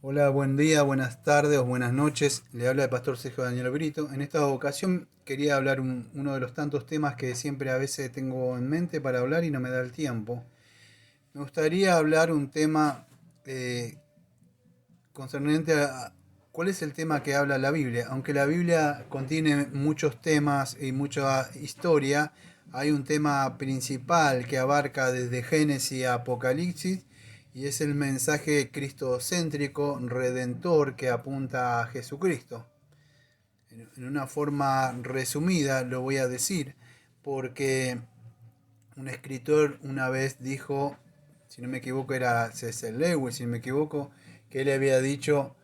Hola, buen día, buenas tardes o buenas noches. Le habla el pastor Sergio Daniel Brito. En esta ocasión quería hablar uno de los tantos temas que siempre a veces tengo en mente para hablar y no me da el tiempo. Me gustaría hablar un tema eh, concerniente a cuál es el tema que habla la Biblia. Aunque la Biblia contiene muchos temas y mucha historia, hay un tema principal que abarca desde Génesis a Apocalipsis y es el mensaje cristocéntrico, redentor que apunta a Jesucristo. En una forma resumida lo voy a decir, porque un escritor una vez dijo, si no me equivoco era C.S. Lewis, si no me equivoco, que él había dicho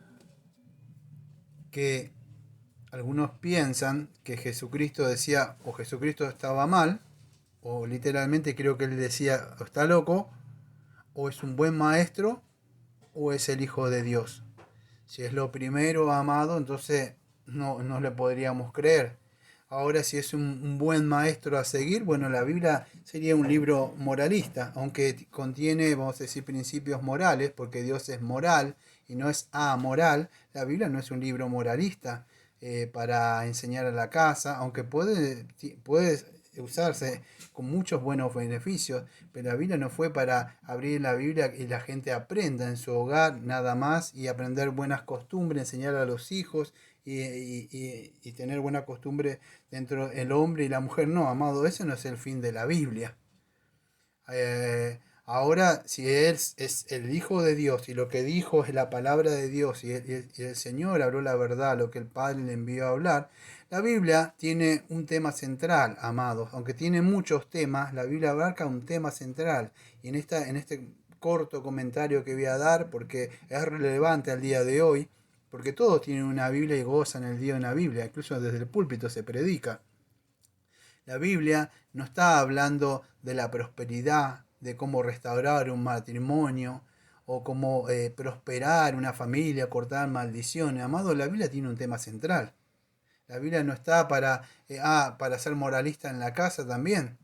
que algunos piensan que Jesucristo decía o Jesucristo estaba mal, o literalmente creo que él decía o está loco, o es un buen maestro, o es el Hijo de Dios. Si es lo primero, amado, entonces no le podríamos creer. Ahora, si es un buen maestro a seguir, bueno, la Biblia sería un libro moralista, aunque contiene, vamos a decir, principios morales, porque Dios es moral y no es amoral. La Biblia no es un libro moralista para enseñar a la casa, aunque puede usarse con muchos buenos beneficios, pero la Biblia no fue para abrir la Biblia y la gente aprenda en su hogar nada más y aprender buenas costumbres, enseñar a los hijos y tener buena costumbre dentro del hombre y la mujer. No, amado, ese no es el fin de la Biblia. Ahora, si Él es el Hijo de Dios y lo que dijo es la palabra de Dios y el Señor habló la verdad, lo que el Padre le envió a hablar, la Biblia tiene un tema central, amados. Aunque tiene muchos temas, la Biblia abarca un tema central. Y en este corto comentario que voy a dar, porque es relevante al día de hoy, porque todos tienen una Biblia y gozan el día de una Biblia, incluso desde el púlpito se predica. La Biblia no está hablando de la prosperidad, de cómo restaurar un matrimonio o cómo prosperar una familia, cortar maldiciones. Amado, la Biblia tiene un tema central. La Biblia no está para ser moralista en la casa también.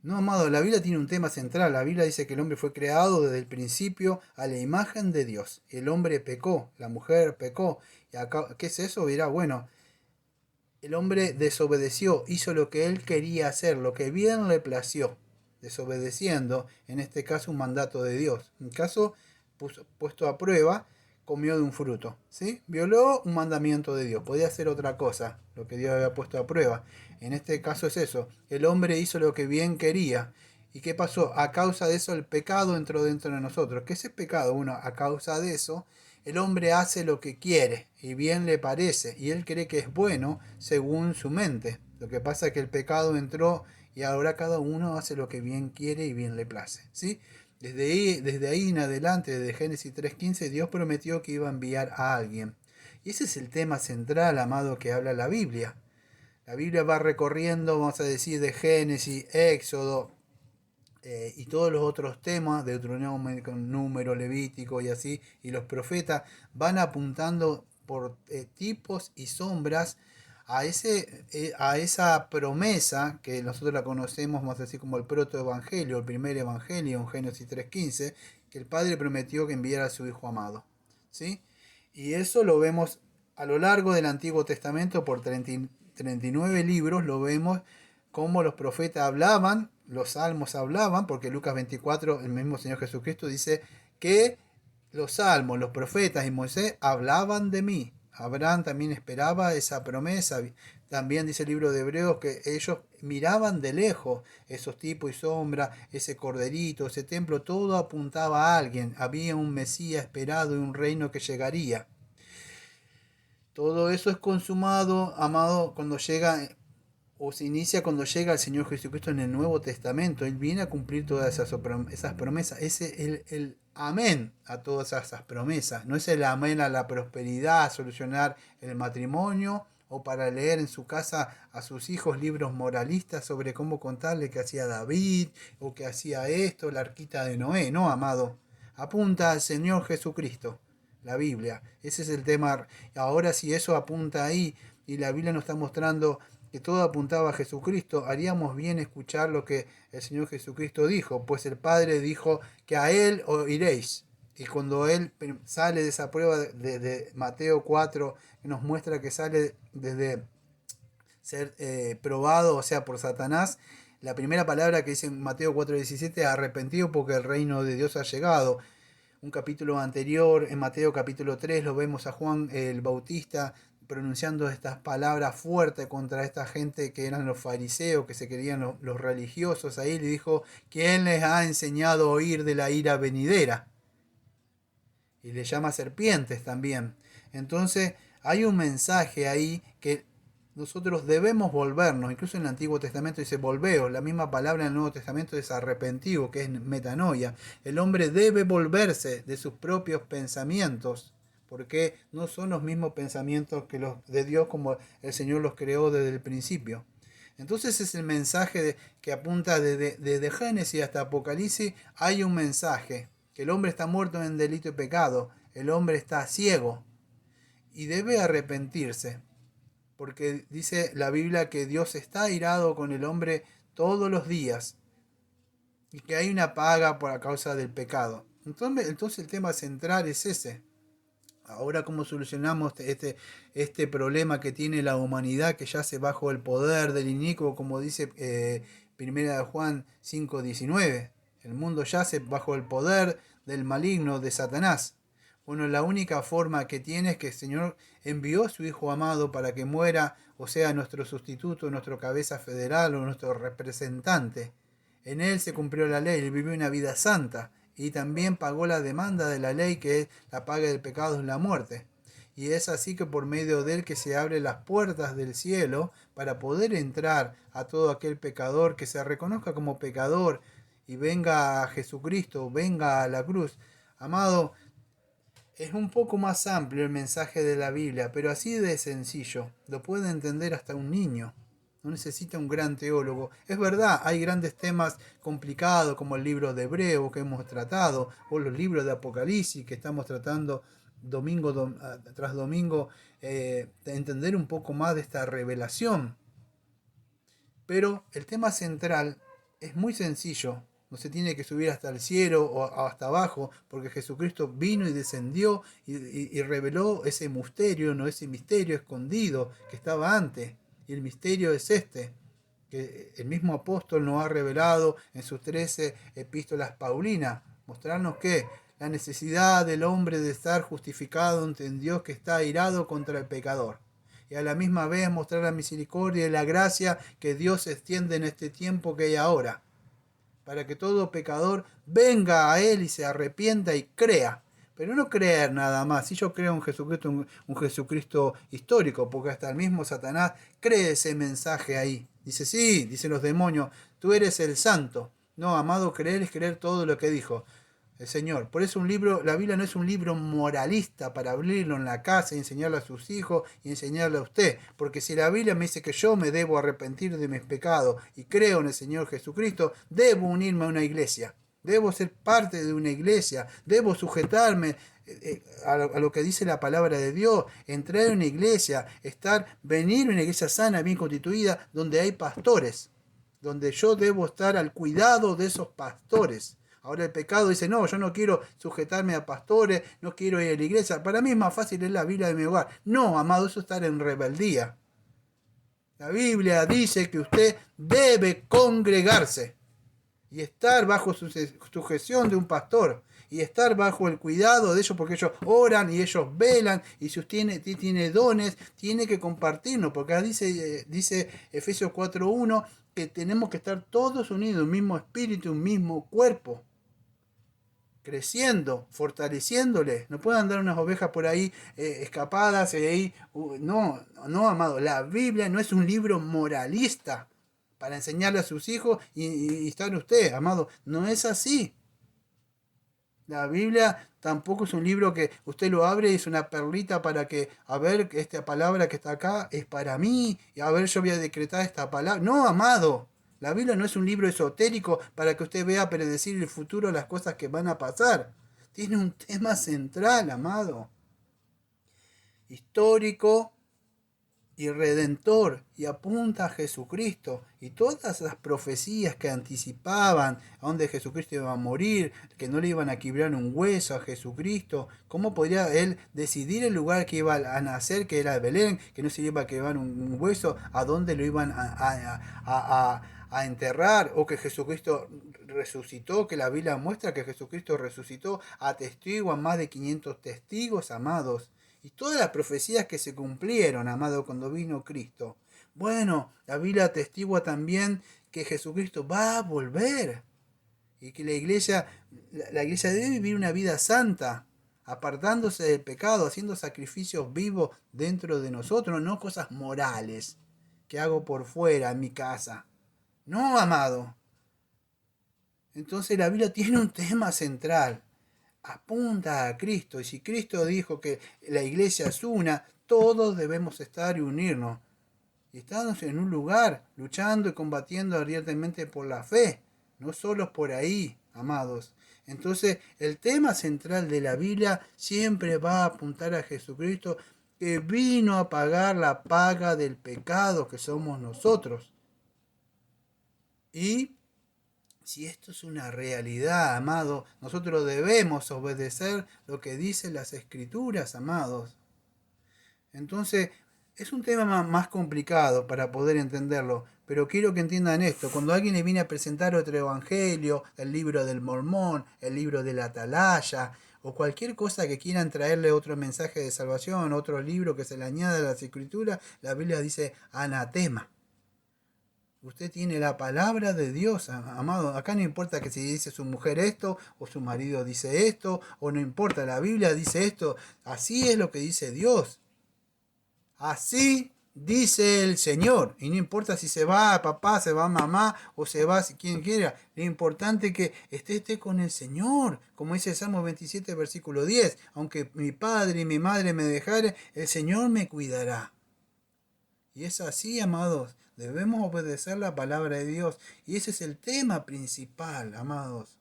No, amado, la Biblia tiene un tema central. La Biblia dice que el hombre fue creado desde el principio a la imagen de Dios. El hombre pecó, la mujer pecó. ¿Y acá, qué es eso? Dirá, bueno, el hombre desobedeció, hizo lo que él quería hacer, lo que bien le plació, desobedeciendo, en este caso, un mandato de Dios. En caso puesto a prueba, comió de un fruto, ¿sí? Violó un mandamiento de Dios, podía hacer otra cosa, lo que Dios había puesto a prueba. En este caso es eso, el hombre hizo lo que bien quería. ¿Y qué pasó? A causa de eso el pecado entró dentro de nosotros. ¿Qué es el pecado? Bueno, a causa de eso el hombre hace lo que quiere y bien le parece, y él cree que es bueno según su mente. Lo que pasa es que el pecado entró y ahora cada uno hace lo que bien quiere y bien le place. ¿Sí? Desde ahí en adelante, desde Génesis 3.15, Dios prometió que iba a enviar a alguien. Y ese es el tema central, amado, que habla la Biblia. La Biblia va recorriendo, vamos a decir, de Génesis, Éxodo, y todos los otros temas, Deuteronomio, Número, Levítico y así, y los profetas van apuntando por tipos y sombras a esa promesa que nosotros la conocemos más así como el protoevangelio, el primer evangelio en Génesis 3.15, que el Padre prometió que enviara a su Hijo amado. ¿Sí? Y eso lo vemos a lo largo del Antiguo Testamento por 39 libros, lo vemos cómo los profetas hablaban, los salmos hablaban, porque Lucas 24, el mismo Señor Jesucristo dice que los salmos, los profetas y Moisés hablaban de mí. Abraham también esperaba esa promesa. También dice el libro de Hebreos que ellos miraban de lejos esos tipos y sombras, ese corderito, ese templo, todo apuntaba a alguien. Había un Mesías esperado y un reino que llegaría. Todo eso es consumado, amado, cuando llega o se inicia cuando llega el Señor Jesucristo en el Nuevo Testamento. Él viene a cumplir todas esas promesas. Ese es el amén a todas esas promesas. No es el amén a la prosperidad, a solucionar el matrimonio o para leer en su casa a sus hijos libros moralistas sobre cómo contarle que hacía David o que hacía esto, la arquita de Noé. No, amado. Apunta al Señor Jesucristo, la Biblia. Ese es el tema. Ahora si eso apunta ahí y la Biblia nos está mostrando que todo apuntaba a Jesucristo, haríamos bien escuchar lo que el Señor Jesucristo dijo, pues el Padre dijo que a Él oiréis. Y cuando él sale de esa prueba de Mateo 4, que nos muestra que sale desde ser probado, o sea, por Satanás, la primera palabra que dice en Mateo 4:17 es arrepentido porque el reino de Dios ha llegado. Un capítulo anterior, en Mateo capítulo 3, lo vemos a Juan el Bautista pronunciando estas palabras fuertes contra esta gente que eran los fariseos, que se querían los religiosos. Ahí le dijo, ¿quién les ha enseñado a oír de la ira venidera? Y le llama serpientes también. Entonces hay un mensaje ahí que nosotros debemos volvernos. Incluso en el Antiguo Testamento dice volveos. La misma palabra en el Nuevo Testamento es arrepentido, que es metanoia. El hombre debe volverse de sus propios pensamientos, porque no son los mismos pensamientos que los de Dios como el Señor los creó desde el principio. Entonces es el mensaje que apunta desde Génesis hasta Apocalipsis. Hay un mensaje, que el hombre está muerto en delito y pecado, el hombre está ciego y debe arrepentirse, porque dice la Biblia que Dios está airado con el hombre todos los días y que hay una paga por causa del pecado. Entonces el tema central es ese. Ahora, ¿cómo solucionamos este problema que tiene la humanidad, que yace bajo el poder del inicuo, como dice 1 Juan 5:19? El mundo yace bajo el poder del maligno de Satanás. Bueno, la única forma que tiene es que el Señor envió a su Hijo amado para que muera, o sea, nuestro sustituto, nuestro cabeza federal o nuestro representante. En él se cumplió la ley, él vivió una vida santa y también pagó la demanda de la ley, que es la paga del pecado es la muerte. Y es así que por medio de él que se abren las puertas del cielo para poder entrar a todo aquel pecador que se reconozca como pecador y venga a Jesucristo, venga a la cruz. Amado, es un poco más amplio el mensaje de la Biblia, pero así de sencillo. Lo puede entender hasta un niño. No necesita un gran teólogo. Es verdad, hay grandes temas complicados como el libro de Hebreo que hemos tratado, o los libros de Apocalipsis que estamos tratando domingo tras domingo, de entender un poco más de esta revelación. Pero el tema central es muy sencillo. No se tiene que subir hasta el cielo o hasta abajo, porque Jesucristo vino y descendió y reveló ese misterio, no ese misterio escondido que estaba antes. Y el misterio es este, que el mismo apóstol nos ha revelado en sus 13 epístolas paulinas, mostrarnos que la necesidad del hombre de estar justificado ante Dios, que está airado contra el pecador, y a la misma vez mostrar la misericordia y la gracia que Dios extiende en este tiempo que hay ahora, para que todo pecador venga a Él y se arrepienta y crea. Pero no creer nada más. Si yo creo en Jesucristo, un Jesucristo histórico, porque hasta el mismo Satanás cree ese mensaje ahí. Dice, sí, dicen los demonios, tú eres el santo. No, amado, creer es creer todo lo que dijo el Señor. Por eso la Biblia no es un libro moralista para abrirlo en la casa y enseñarle a sus hijos y enseñarle a usted. Porque si la Biblia me dice que yo me debo arrepentir de mis pecados y creo en el Señor Jesucristo, debo unirme a una iglesia. Debo ser parte de una iglesia. Debo sujetarme a lo que dice la palabra de Dios. Entrar en una iglesia, venir a una iglesia sana, bien constituida, donde hay pastores. Donde yo debo estar al cuidado de esos pastores. Ahora el pecado dice, no, yo no quiero sujetarme a pastores, no quiero ir a la iglesia. Para mí es más fácil leer la Biblia de mi hogar. No, amado, eso es estar en rebeldía. La Biblia dice que usted debe congregarse y estar bajo sujeción de un pastor y estar bajo el cuidado de ellos, porque ellos oran y ellos velan, y si usted tiene dones, tiene que compartirnos, porque dice Efesios 4:1 que tenemos que estar todos unidos, un mismo espíritu, un mismo cuerpo, creciendo, fortaleciéndole. No pueden andar unas ovejas por ahí escapadas y ahí. No, no, amado. La Biblia no es un libro moralista para enseñarle a sus hijos y estar usted, amado. No es así. La Biblia tampoco es un libro que usted lo abre y es una perlita para que, a ver, esta palabra que está acá es para mí, y a ver, yo voy a decretar esta palabra. No, amado. La Biblia no es un libro esotérico para que usted vea predecir el futuro, las cosas que van a pasar. Tiene un tema central, amado. Histórico, y redentor y apunta a Jesucristo. Y todas las profecías que anticipaban a donde Jesucristo iba a morir, que no le iban a quebrar un hueso a Jesucristo, ¿cómo podría él decidir el lugar que iba a nacer, que era Belén, que no se le iba a quebrar un hueso, a dónde lo iban a enterrar, o que Jesucristo resucitó, que la Biblia muestra que Jesucristo resucitó, atestiguan más de 500 testigos, amados? Y todas las profecías que se cumplieron, amado, cuando vino Cristo. Bueno, la Biblia atestigua también que Jesucristo va a volver. Y que la iglesia debe vivir una vida santa, apartándose del pecado, haciendo sacrificios vivos dentro de nosotros, no cosas morales que hago por fuera en mi casa. No, amado. Entonces la Biblia tiene un tema central. Apunta a Cristo. Y si Cristo dijo que la iglesia es una, todos debemos estar y unirnos. Y estamos en un lugar, luchando y combatiendo ardientemente por la fe. No solo por ahí, amados. Entonces, el tema central de la Biblia siempre va a apuntar a Jesucristo, que vino a pagar la paga del pecado que somos nosotros. Y si esto es una realidad, amado, nosotros debemos obedecer lo que dicen las escrituras, amados. Entonces, es un tema más complicado para poder entenderlo, pero quiero que entiendan esto. Cuando alguien le viene a presentar otro evangelio, el libro del Mormón, el libro de la Atalaya, o cualquier cosa que quieran traerle otro mensaje de salvación, otro libro que se le añada a las escrituras, la Biblia dice anatema. Usted tiene la palabra de Dios, amado. Acá no importa que si dice su mujer esto, o su marido dice esto, o no importa, la Biblia dice esto. Así es lo que dice Dios. Así dice el Señor. Y no importa si se va a papá, se va a mamá, o se va si quien quiera. Lo importante es que esté con el Señor. Como dice Salmo 27, versículo 10. Aunque mi padre y mi madre me dejaren, el Señor me cuidará. Y es así, amados. Debemos obedecer la palabra de Dios. Y ese es el tema principal, amados.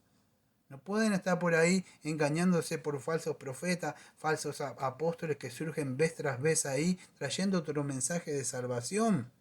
No pueden estar por ahí engañándose por falsos profetas, falsos apóstoles que surgen vez tras vez ahí, trayendo otro mensaje de salvación.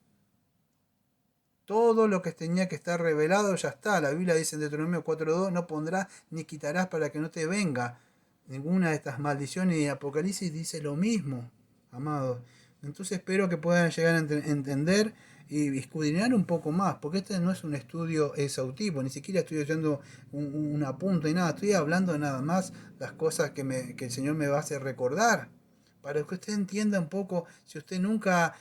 Todo lo que tenía que estar revelado ya está. La Biblia dice en Deuteronomio 4.2, no pondrás ni quitarás para que no te venga ninguna de estas maldiciones. Y Apocalipsis dice lo mismo, amados. Entonces espero que puedan llegar a entender y escudriñar un poco más, porque este no es un estudio exhaustivo, ni siquiera estoy haciendo un apunte y nada, estoy hablando nada más las cosas que el Señor me va a hacer recordar. Para que usted entienda un poco, si usted nunca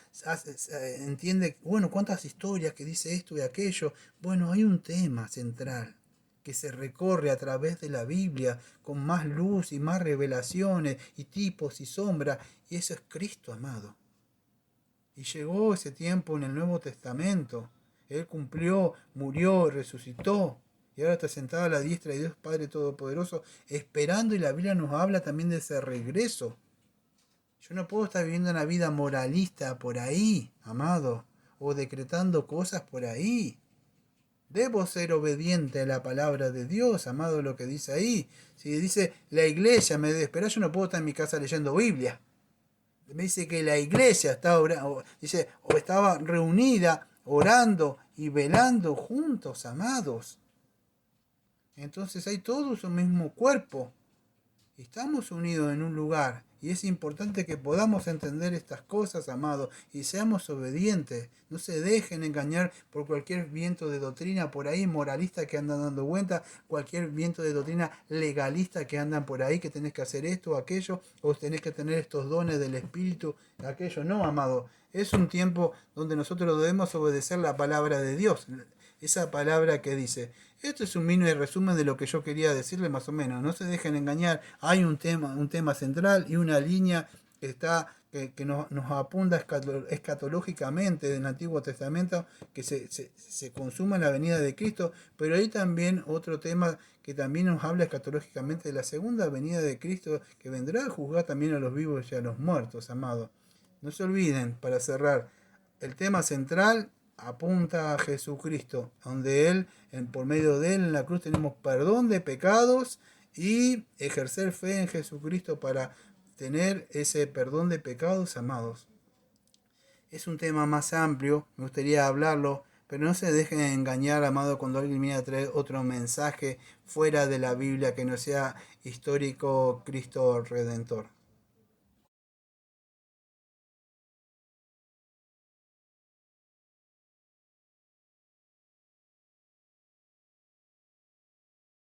entiende, bueno, cuántas historias que dice esto y aquello, bueno, hay un tema central que se recorre a través de la Biblia con más luz y más revelaciones y tipos y sombras, y eso es Cristo, amado. Y llegó ese tiempo en el Nuevo Testamento. Él cumplió, murió, resucitó. Y ahora está sentado a la diestra de Dios Padre Todopoderoso, esperando, y la Biblia nos habla también de ese regreso. Yo no puedo estar viviendo una vida moralista por ahí, amado, o decretando cosas por ahí. Debo ser obediente a la palabra de Dios, amado, lo que dice ahí. Si dice la iglesia me debe esperar, yo no puedo estar en mi casa leyendo Biblia. Me dice que la iglesia estaba reunida, orando y velando juntos, amados. Entonces hay todos un mismo cuerpo. Estamos unidos en un lugar y es importante que podamos entender estas cosas, amados, y seamos obedientes. No se dejen engañar por cualquier viento de doctrina por ahí, moralista que andan dando vuelta, cualquier viento de doctrina legalista que andan por ahí, que tenés que hacer esto o aquello, o tenés que tener estos dones del Espíritu, aquello. No, amado. Es un tiempo donde nosotros debemos obedecer la palabra de Dios. Esa palabra que dice, esto es un mini resumen de lo que yo quería decirle más o menos. No se dejen engañar. Hay un tema central y una línea que está que nos apunta escatológicamente del Antiguo Testamento, que se consuma en la venida de Cristo, pero hay también otro tema que también nos habla escatológicamente de la segunda venida de Cristo, que vendrá a juzgar también a los vivos y a los muertos, amados. No se olviden, para cerrar, el tema central apunta a Jesucristo, donde Él, por medio de Él en la cruz tenemos perdón de pecados y ejercer fe en Jesucristo para tener ese perdón de pecados, amados. Es un tema más amplio, me gustaría hablarlo, pero no se dejen engañar, amado, cuando alguien viene a traer otro mensaje fuera de la Biblia que no sea histórico Cristo Redentor.